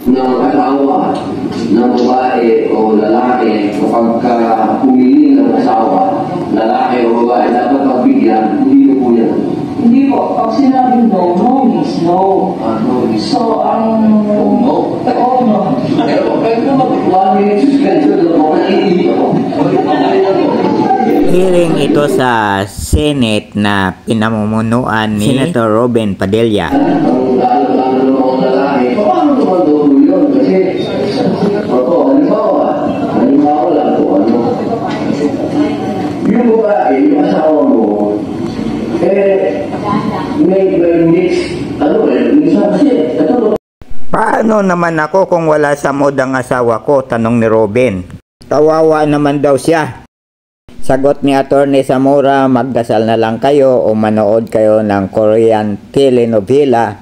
ng asawa ng babae o lalaki kapag pumili ng asawa, lalaki o babae, dapat pagbigyan, hindi po yan. Hindi po. Pag sinabing no, no means no. No means So, ang... no. Oo, no. Pero kahit naman, 1 minute suspension lang ako, naiinip ako. Hearing ito sa Senate na pinamumunuan ni Senator Robin Padilla. Ang lalaki, paano naman doon yun? Kasi, halimbawa lang po, yung babae, yung asawa mo, may mix, minsan kasi, Paano naman ako kung wala sa mood ang asawa ko? Tanong ni Robin. Kawawa naman daw siya. Sagot ni Attorney Zamora, magdasal na lang kayo o manood kayo ng Korean telenovela.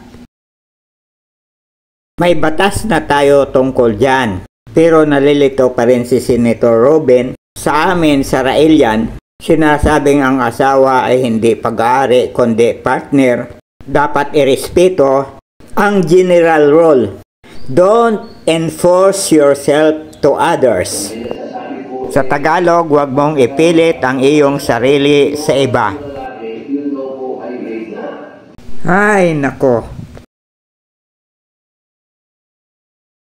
May batas na tayo tungkol dyan. Pero nalilito pa rin si Senator Robin. Sa amin, sa Raelian, sinasabing ang asawa ay hindi pag-aari kundi partner. Dapat irespeto ang general rule. Don't enforce yourself to others. Sa Tagalog, huwag mong ipilit ang iyong sarili sa iba. Ay, nako.